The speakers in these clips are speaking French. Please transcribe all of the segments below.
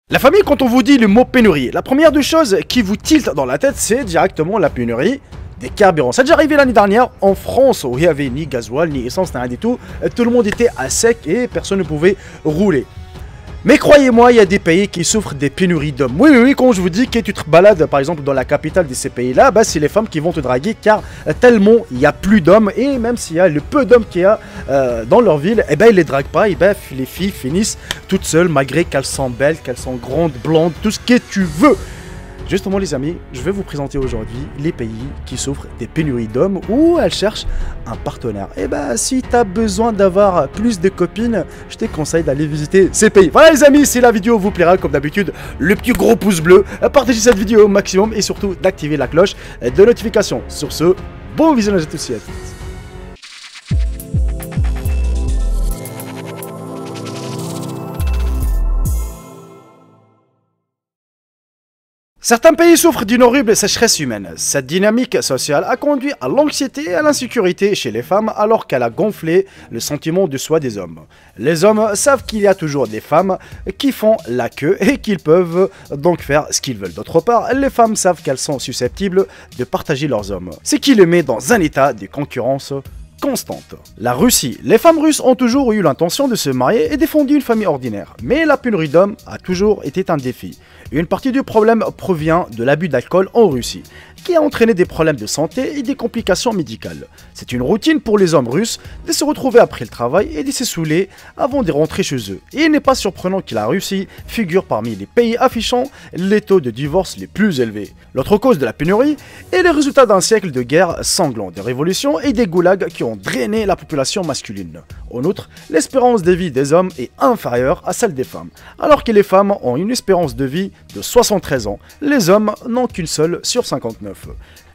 La famille, quand on vous dit le mot pénurie, la première des choses qui vous tilte dans la tête, c'est directement la pénurie des carburants. Ça a déjà arrivé l'année dernière en France où il n'y avait ni gasoil, ni essence, ni rien du tout. Tout le monde était à sec et personne ne pouvait rouler. Mais croyez-moi, il y a des pays qui souffrent des pénuries d'hommes. Oui, quand je vous dis que tu te balades par exemple dans la capitale de ces pays-là, bah, c'est les femmes qui vont te draguer car tellement il n'y a plus d'hommes et même s'il y a le peu d'hommes qu'il y a dans leur ville, eh ben, ils les draguent pas et ben, les filles finissent toutes seules malgré qu'elles sont belles, qu'elles sont grandes, blondes, tout ce que tu veux. Justement les amis, je vais vous présenter aujourd'hui les pays qui souffrent des pénuries d'hommes ou elles cherchent un partenaire. Et bah si tu as besoin d'avoir plus de copines, je te conseille d'aller visiter ces pays. Voilà les amis, si la vidéo vous plaira comme d'habitude, le petit gros pouce bleu, partagez cette vidéo au maximum et surtout d'activer la cloche de notification. Sur ce, bon visionnage à tous et à toutes. Certains pays souffrent d'une horrible sécheresse humaine. Cette dynamique sociale a conduit à l'anxiété et à l'insécurité chez les femmes alors qu'elle a gonflé le sentiment de soi des hommes. Les hommes savent qu'il y a toujours des femmes qui font la queue et qu'ils peuvent donc faire ce qu'ils veulent. D'autre part, les femmes savent qu'elles sont susceptibles de partager leurs hommes, ce qui les met dans un état de concurrence constante. La Russie. Les femmes russes ont toujours eu l'intention de se marier et défendu une famille ordinaire. Mais la pénurie d'hommes a toujours été un défi. Une partie du problème provient de l'abus d'alcool en Russie, qui a entraîné des problèmes de santé et des complications médicales. C'est une routine pour les hommes russes de se retrouver après le travail et de se saouler avant de rentrer chez eux. Et il n'est pas surprenant que la Russie figure parmi les pays affichant les taux de divorce les plus élevés. L'autre cause de la pénurie est le résultat d'un siècle de guerres sanglantes, de révolutions et des goulags qui ont drainé la population masculine. En outre, l'espérance de vie des hommes est inférieure à celle des femmes. Alors que les femmes ont une espérance de vie de 73 ans, les hommes n'ont qu'une seule sur 59.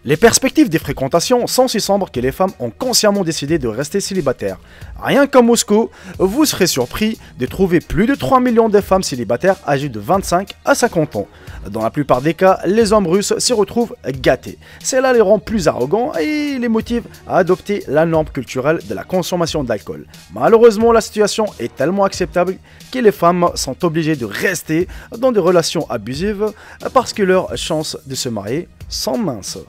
Les perspectives des fréquentations sont si sombres que les femmes ont consciemment décidé de rester célibataires. Rien qu'à Moscou, vous serez surpris de trouver plus de 3 millions de femmes célibataires âgées de 25 à 50 ans. Dans la plupart des cas, les hommes russes se retrouvent gâtés. Cela les rend plus arrogants et les motive à adopter la norme culturelle de la consommation d'alcool. Malheureusement, la situation est tellement acceptable que les femmes sont obligées de rester dans des relations abusives parce que leurs chances de se marier sont minces.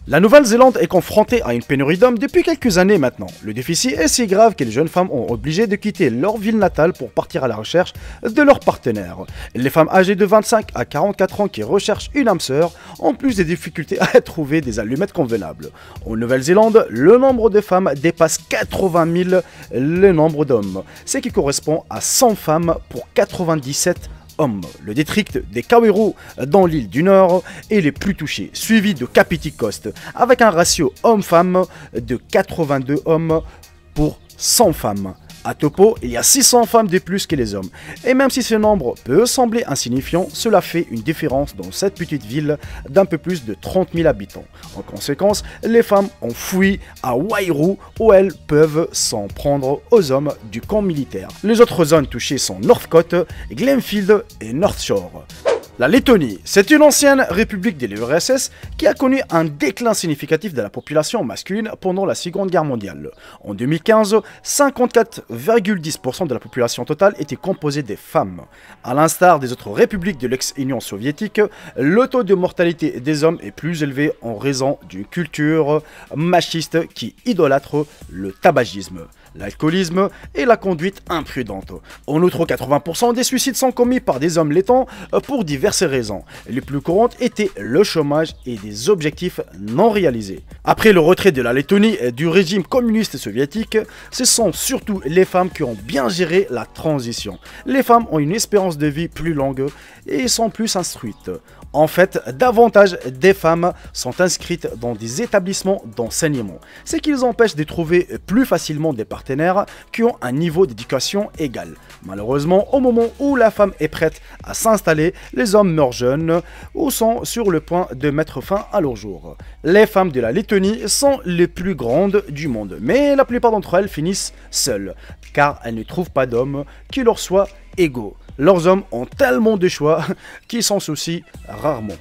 La Nouvelle-Zélande est confrontée à une pénurie d'hommes depuis quelques années maintenant. Le déficit est si grave que les jeunes femmes ont obligé de quitter leur ville natale pour partir à la recherche de leur partenaire. Les femmes âgées de 25 à 44 ans qui recherchent une âme sœur ont plus de difficultés à trouver des allumettes convenables. En Nouvelle-Zélande, le nombre de femmes dépasse 80 000 le nombre d'hommes, ce qui correspond à 100 femmes pour 97 hommes. Le district des Kawerau dans l'île du Nord est le plus touché, suivi de Kapiti Coast, avec un ratio homme-femme de 82 hommes pour 100 femmes. À Topo, il y a 600 femmes de plus que les hommes. Et même si ce nombre peut sembler insignifiant, cela fait une différence dans cette petite ville d'un peu plus de 30 000 habitants. En conséquence, les femmes ont fui à Wairau où elles peuvent s'en prendre aux hommes du camp militaire. Les autres zones touchées sont Northcote, Glenfield et North Shore. La Lettonie, c'est une ancienne république de l'URSS qui a connu un déclin significatif de la population masculine pendant la Seconde Guerre mondiale. En 2015, 54,10% de la population totale était composée des femmes. À l'instar des autres républiques de l'ex-Union soviétique, le taux de mortalité des hommes est plus élevé en raison d'une culture machiste qui idolâtre le tabagisme, l'alcoolisme et la conduite imprudente. En outre, 80% des suicides sont commis par des hommes lettons pour diverses raisons. Les plus courantes étaient le chômage et des objectifs non réalisés. Après le retrait de la Lettonie du régime communiste soviétique, ce sont surtout les femmes qui ont bien géré la transition. Les femmes ont une espérance de vie plus longue et sont plus instruites. En fait, davantage des femmes sont inscrites dans des établissements d'enseignement, ce qui les empêche de trouver plus facilement des partenaires qui ont un niveau d'éducation égal. Malheureusement, au moment où la femme est prête à s'installer, les hommes meurent jeunes ou sont sur le point de mettre fin à leur jour. Les femmes de la Lettonie sont les plus grandes du monde, mais la plupart d'entre elles finissent seules, car elles ne trouvent pas d'hommes qui leur soient égaux. Leurs hommes ont tellement de choix qu'ils s'en soucient rarement.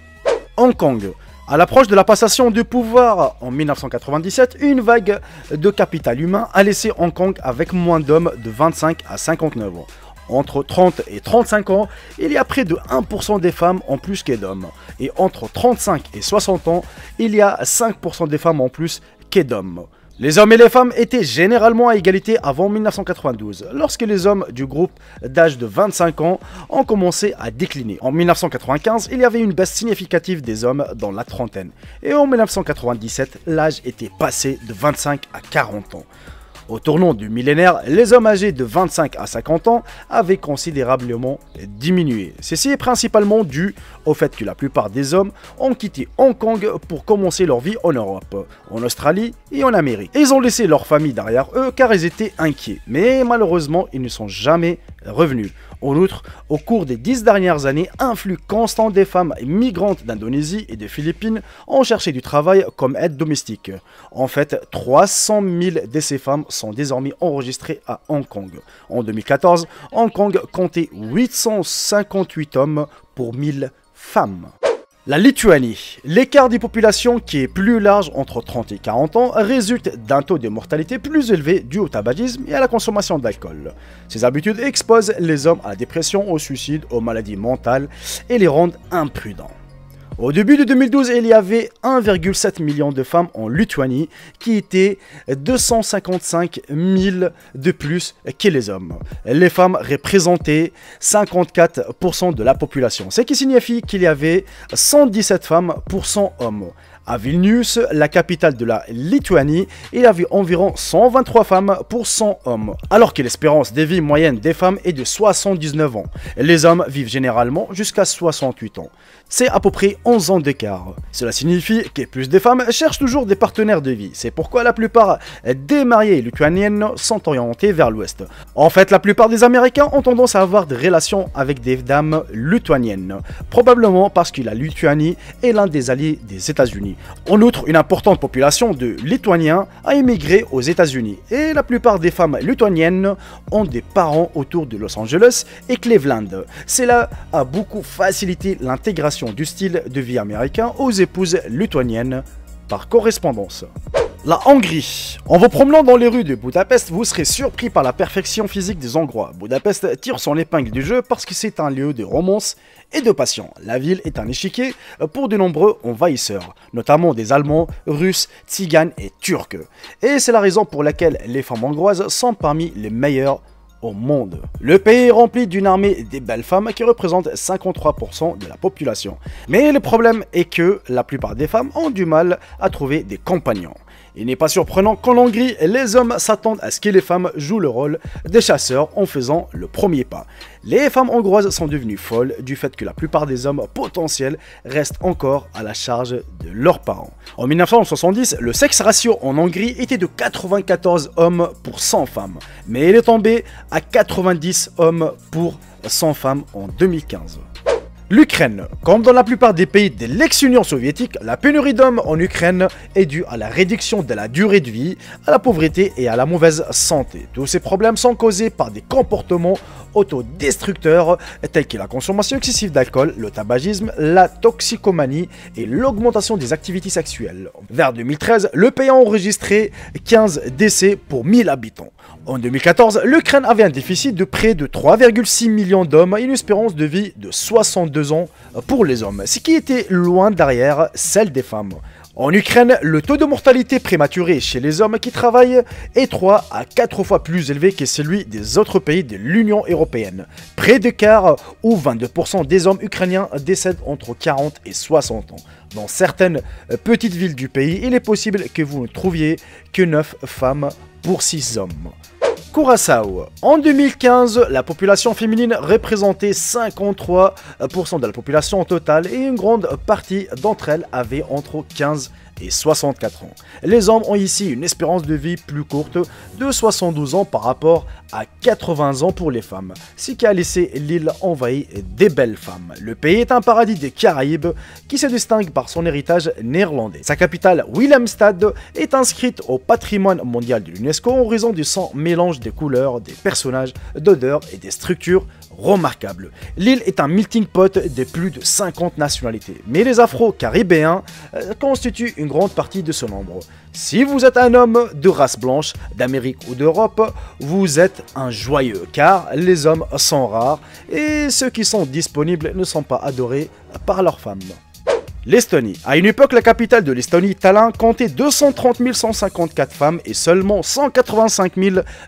Hong Kong. À l'approche de la passation du pouvoir en 1997, une vague de capital humain a laissé Hong Kong avec moins d'hommes de 25 à 59 ans. Entre 30 et 35 ans, il y a près de 1% des femmes en plus que d'hommes. Et entre 35 et 60 ans, il y a 5% des femmes en plus que d'hommes. Les hommes et les femmes étaient généralement à égalité avant 1992, lorsque les hommes du groupe d'âge de 25 ans ont commencé à décliner. En 1995, il y avait une baisse significative des hommes dans la trentaine. Et en 1997, l'âge était passé de 25 à 40 ans. Au tournant du millénaire, les hommes âgés de 25 à 50 ans avaient considérablement diminué. Ceci est principalement dû au fait que la plupart des hommes ont quitté Hong Kong pour commencer leur vie en Europe, en Australie et en Amérique. Ils ont laissé leur famille derrière eux car ils étaient inquiets, mais malheureusement ils ne sont jamais revenus. En outre, au cours des 10 dernières années, un flux constant des femmes migrantes d'Indonésie et des Philippines ont cherché du travail comme aide domestique. En fait, 300 000 de ces femmes sont désormais enregistrées à Hong Kong. En 2014, Hong Kong comptait 858 hommes pour 1000 femmes. La Lituanie. L'écart des populations qui est plus large entre 30 et 40 ans résulte d'un taux de mortalité plus élevé dû au tabagisme et à la consommation d'alcool. Ces habitudes exposent les hommes à la dépression, au suicide, aux maladies mentales et les rendent imprudents. Au début de 2012, il y avait 1,7 million de femmes en Lituanie qui étaient 255 000 de plus que les hommes. Les femmes représentaient 54% de la population, ce qui signifie qu'il y avait 117 femmes pour 100 hommes. À Vilnius, la capitale de la Lituanie, il y avait environ 123 femmes pour 100 hommes, alors que l'espérance de vie moyenne des femmes est de 79 ans. Les hommes vivent généralement jusqu'à 68 ans. C'est à peu près 11 ans d'écart. Cela signifie que plus de femmes cherchent toujours des partenaires de vie. C'est pourquoi la plupart des mariées lituaniennes sont orientées vers l'ouest. En fait, la plupart des Américains ont tendance à avoir des relations avec des dames lituaniennes, probablement parce que la Lituanie est l'un des alliés des États-Unis. En outre, une importante population de Lituaniens a émigré aux États-Unis et la plupart des femmes lituaniennes ont des parents autour de Los Angeles et Cleveland. Cela a beaucoup facilité l'intégration du style de vie américain aux épouses lituaniennes par correspondance. La Hongrie. En vous promenant dans les rues de Budapest, vous serez surpris par la perfection physique des Hongrois. Budapest tire son épingle du jeu parce que c'est un lieu de romance et de passion. La ville est un échiquier pour de nombreux envahisseurs, notamment des Allemands, Russes, Tziganes et Turcs. Et c'est la raison pour laquelle les femmes hongroises sont parmi les meilleures au monde. Le pays est rempli d'une armée des belles femmes qui représentent 53% de la population. Mais le problème est que la plupart des femmes ont du mal à trouver des compagnons. Il n'est pas surprenant qu'en Hongrie, les hommes s'attendent à ce que les femmes jouent le rôle des chasseurs en faisant le premier pas. Les femmes hongroises sont devenues folles du fait que la plupart des hommes potentiels restent encore à la charge de leurs parents. En 1970, le sexe ratio en Hongrie était de 94 hommes pour 100 femmes, mais il est tombé à 90 hommes pour 100 femmes en 2015. L'Ukraine. Comme dans la plupart des pays de l'ex-Union soviétique, la pénurie d'hommes en Ukraine est due à la réduction de la durée de vie, à la pauvreté et à la mauvaise santé. Tous ces problèmes sont causés par des comportements autodestructeurs tels que la consommation excessive d'alcool, le tabagisme, la toxicomanie et l'augmentation des activités sexuelles. Vers 2013, le pays a enregistré 15 décès pour 1000 habitants. En 2014, l'Ukraine avait un déficit de près de 3,6 millions d'hommes et une espérance de vie de 62 ans pour les hommes, ce qui était loin derrière celle des femmes. En Ukraine, le taux de mortalité prématurée chez les hommes qui travaillent est 3 à 4 fois plus élevé que celui des autres pays de l'Union européenne. Près de quart ou 22% des hommes ukrainiens décèdent entre 40 et 60 ans. Dans certaines petites villes du pays, il est possible que vous ne trouviez que 9 femmes pour 6 hommes. Curaçao. En 2015, la population féminine représentait 53% de la population totale et une grande partie d'entre elles avaient entre 15 et 64 ans. Les hommes ont ici une espérance de vie plus courte de 72 ans par rapport à 80 ans pour les femmes, ce qui a laissé l'île envahie des belles femmes. Le pays est un paradis des Caraïbes qui se distingue par son héritage néerlandais. Sa capitale, Willemstad, est inscrite au patrimoine mondial de l'UNESCO en raison de son mélange des couleurs, des personnages, d'odeurs et des structures remarquables. L'île est un melting pot de plus de 50 nationalités, mais les Afro-Caribéens constituent une grande partie de ce nombre. Si vous êtes un homme de race blanche, d'Amérique ou d'Europe, vous êtes un joyeux, car les hommes sont rares et ceux qui sont disponibles ne sont pas adorés par leurs femmes. L'Estonie. À une époque, la capitale de l'Estonie, Tallinn, comptait 230 154 femmes et seulement 185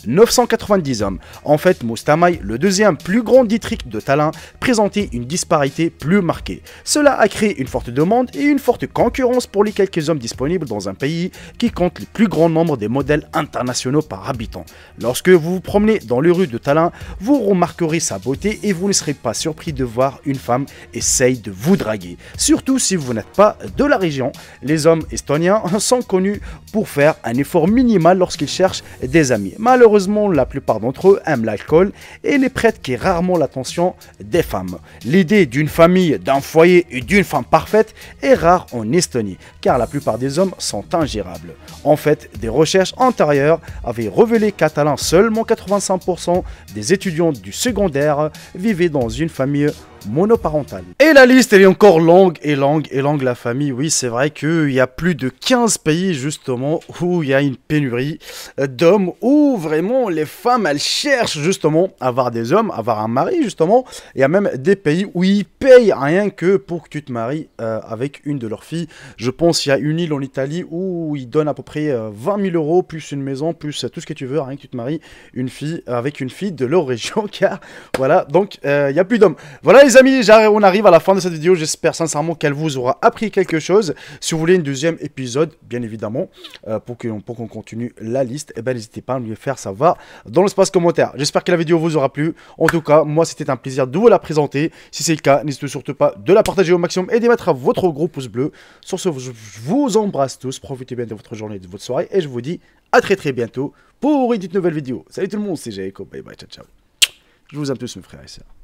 990 hommes. En fait, Mustamäe, le deuxième plus grand district de Tallinn, présentait une disparité plus marquée. Cela a créé une forte demande et une forte concurrence pour les quelques hommes disponibles dans un pays qui compte le plus grand nombre des modèles internationaux par habitant. Lorsque vous vous promenez dans les rues de Tallinn, vous remarquerez sa beauté et vous ne serez pas surpris de voir une femme essaye de vous draguer. Surtout si vous n'êtes pas de la région. Les hommes estoniens sont connus pour faire un effort minimal lorsqu'ils cherchent des amis. Malheureusement, la plupart d'entre eux aiment l'alcool et ne prêtent que rarement l'attention des femmes. L'idée d'une famille, d'un foyer et d'une femme parfaite est rare en Estonie, car la plupart des hommes sont ingérables. En fait, des recherches antérieures avaient révélé qu'à Tallinn, seulement 85% des étudiants du secondaire vivaient dans une famille monoparentale. Et la liste elle est encore longue et longue et longue la famille. Oui, c'est vrai qu'il y a plus de 15 pays justement où il y a une pénurie d'hommes, où vraiment les femmes elles cherchent justement à avoir des hommes, à avoir un mari justement. Il y a même des pays où ils payent rien que pour que tu te maries avec une de leurs filles. Je pense qu'il y a une île en Italie où ils donnent à peu près 20 000 euros plus une maison, plus tout ce que tu veux, rien que tu te maries une fille avec une fille de leur région, car voilà, donc il n'y a plus d'hommes. Voilà les amis, on arrive à la fin de cette vidéo, j'espère sincèrement qu'elle vous aura appris quelque chose. Si vous voulez une deuxième épisode, bien évidemment, pour qu'on continue la liste, eh ben, n'hésitez pas à nous le faire savoir dans l'espace commentaire. J'espère que la vidéo vous aura plu. En tout cas, moi c'était un plaisir de vous la présenter. Si c'est le cas, n'hésitez surtout pas de la partager au maximum et de mettre à votre gros pouce bleu. Sur ce, je vous embrasse tous, profitez bien de votre journée et de votre soirée, et je vous dis à très bientôt pour une toute nouvelle vidéo. Salut tout le monde, c'est Jacob, bye bye, ciao ciao. Je vous aime tous mes frères et sœurs.